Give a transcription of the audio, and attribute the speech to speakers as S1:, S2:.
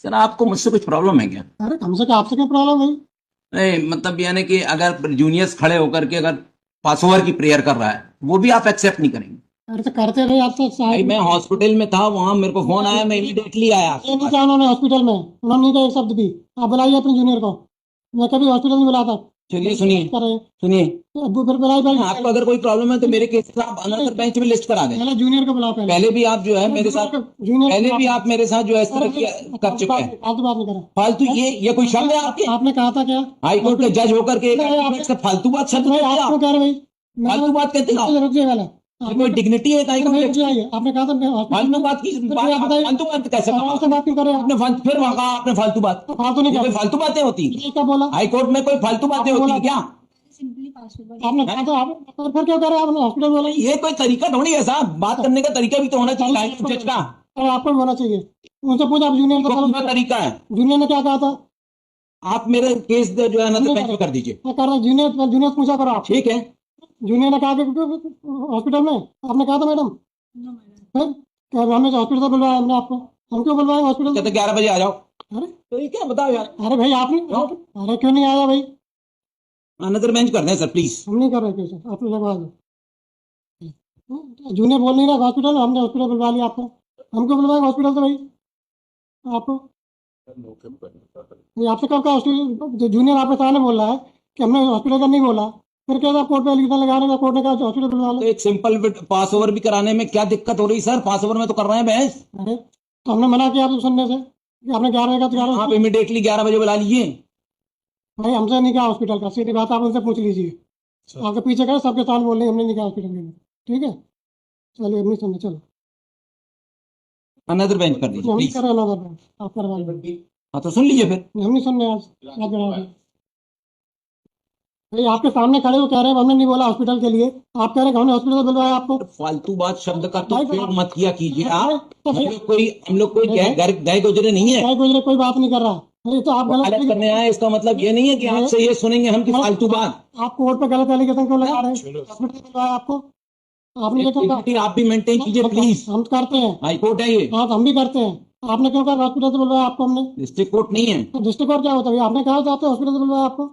S1: Sir आपको मुझसे कुछ प्रॉब्लम है क्या?
S2: अरे हमसे क्या, आपसे क्या प्रॉब्लम है?
S1: नहीं मतलब यानी कि अगर जूनियर्स खड़े होकर के अगर पास ओवर की प्रेयर कर रहा है वो भी आप एक्सेप्ट नहीं करेंगे?
S2: अरे तो करते रहे आप तो
S1: भाई
S2: साहब।
S1: मैं हॉस्पिटल में था, वहां मेरे को फोन आया, मैं इमीडिएटली आया
S2: ये
S1: आपके
S2: नहीं
S1: पास।
S2: किया उन्होंने हॉस्पिटल में, उन्होंने नहीं कहा एक शब्द भी। आप बुलाइए अपने जूनियर को। मैं कभी हॉस्पिटल में बुलाता
S1: चलिए सुनिए,
S2: कर रहे
S1: सुनिए।
S2: अब फिर बुलाई भाई।
S1: आपको अगर कोई प्रॉब्लम है तो मेरे केस आप अनदर बेंच में लिस्ट करा दें।
S2: पहले जूनियर को बुलाओ पहले।
S1: पहले भी आप जो है मेरे साथ,
S2: जूनियर
S1: पहले भी आप मेरे साथ जो है इस तरह
S2: फालतू
S1: की कर
S2: बात
S1: चुके हैं।
S2: फालतू बात नहीं करा।
S1: फालतू ये कोई शब्द है आपके?
S2: आपने कहा था क्या?
S1: हाई कोर्ट के जज होकर के
S2: नहीं,
S1: एडवोकेट से फालतू बात शब्द
S2: भाई
S1: कहते हैं
S2: आप क्यों
S1: आप?
S2: कह रहे भाई?
S1: फालतू बात कहते हैं आप?
S2: रुक जाइए वाला।
S1: ये कोई डिग्निटी है? काहे का
S2: भाई रुक जाइए, आपने कहा था मैं हॉस्पिटल
S1: फालतू बात की बात,
S2: आप बताइए।
S1: फालतू बात कैसे
S2: आराम से
S1: कहा?
S2: बात क्यों कर रहे हैं
S1: आपने फिर वहां कहा आपने फालतू बात।
S2: फालतू नहीं
S1: ये
S2: कर
S1: कोई
S2: रहे।
S1: फालतू बातें होती
S2: ये क्या बोला?
S1: हाई कोर्ट में? कोई फालतू बातें होती है क्या?
S2: आपने कहा था आप तो फिर क्यों कह रहे हैं? आपने हॉस्पिटल बोला।
S1: ये कोई तरीका थोड़ी है साहब, बात करने का तरीका भी तो होना चाहिए हाई कोर्ट जज का।
S2: अरे आपको भी होना चाहिए। उनसे पूछा आप जूनियर को।
S1: कौन सा तरीका है?
S2: जूनियर ने क्या कहा था?
S1: आप मेरे केस जो है ना तो बेंच पे कर दीजिए।
S2: मैं कर रहा हूँ जूनियर, जूनियर पूछा करो आप।
S1: ठीक है।
S2: जूनियर ने कहा कि हॉस्पिटल में आपने कहा था मैडम। फिर क्या हमने हॉस्पिटल से बुलवाया हमने आपको? हम क्यों बुलवाए हॉस्पिटल?
S1: कहते 11 बजे आ जाओ।
S2: अरे
S1: तो ये क्या बताओ यार।
S2: अरे भाई आपने, अरे क्यों नहीं आया भाई?
S1: अनदर बेंच कर दें सर प्लीज।
S2: हम नहीं कर रहे कैसे, आप लोग लगवा दो। जूनियर बोल नहीं रहा हॉस्पिटल, हमने हॉस्पिटल बुलवा लिया आपको। हमको बुलवाए हॉस्पिटल से भाई आपको। ये आपसे कब का हॉस्पिटल? जूनियर आपके सामने बोल रहा है कि हमने हॉस्पिटल का नहीं बोला। फिर क्या था, कोर्ट पे एलिगेशन लगा रहे थे, कोर्ट ने कहा हॉस्पिटल बुलवा
S1: तो
S2: लो।
S1: एक सिंपल पास ओवर भी कराने में क्या दिक्कत हो रही सर? पास ओवर में तो कर रहे हैं बहस।
S2: अरे तो हमने मना किया आपको सुनने से कि आपने 11 बजे का 11।
S1: आप इमीडिएटली 11 बजे बुला लीजिए।
S2: भाई हमसे नहीं कहा हॉस्पिटल का, सीधी बात आप उनसे पूछ लीजिए। आपके पीछे करे सबके साथ बोल रहे हैं हमने नहीं कहा हॉस्पिटल का। ठीक है, चलिए अपनी सुनने चलो।
S1: अनदर बेंच कर दीजिए
S2: हम नहीं
S1: प्लीज।
S2: कर रहे हैं अनदर, आप करवा लीजिए।
S1: हाँ तो सुन लीजिए फिर।
S2: हम नहीं सुन रहे आज बढ़ा रहे। भाई आपके सामने खड़े हो कह रहे हैं हमने नहीं बोला हॉस्पिटल के लिए। आप कह रहे हैं हमने हॉस्पिटल से बुलवाया आपको।
S1: फालतू बात शब्द का तो
S2: भाई,
S1: प्रयोग मत किया कीजिए आप।
S2: तो
S1: हम लोग कोई गए गुजरे नहीं है।
S2: भाई गुजरे कोई बात नहीं कर रहा। अरे तो आप
S1: गलत करने आए इसका मतलब ये नहीं है कि आपसे ये सुनेंगे हम की फालतू बात।
S2: आप कोर्ट पे गलत एलिगेशन क्यों लगा रहे हैं? हॉस्पिटल से बुलवाया आपको आपने क्यों कहा?
S1: Integrity आप भी मेंटेन कीजिए प्लीज।
S2: हम करते हैं।
S1: हाई कोर्ट है ये,
S2: हाँ तो हम भी करते हैं। आपने क्यों कहा हॉस्पिटल से बुलवाया आपको हमने?
S1: डिस्ट्रिक्ट कोर्ट नहीं है।
S2: डिस्ट्रिक्ट कोर्ट क्या होता है? आपने कहा था आपने हॉस्पिटल से बुलवाया आपको।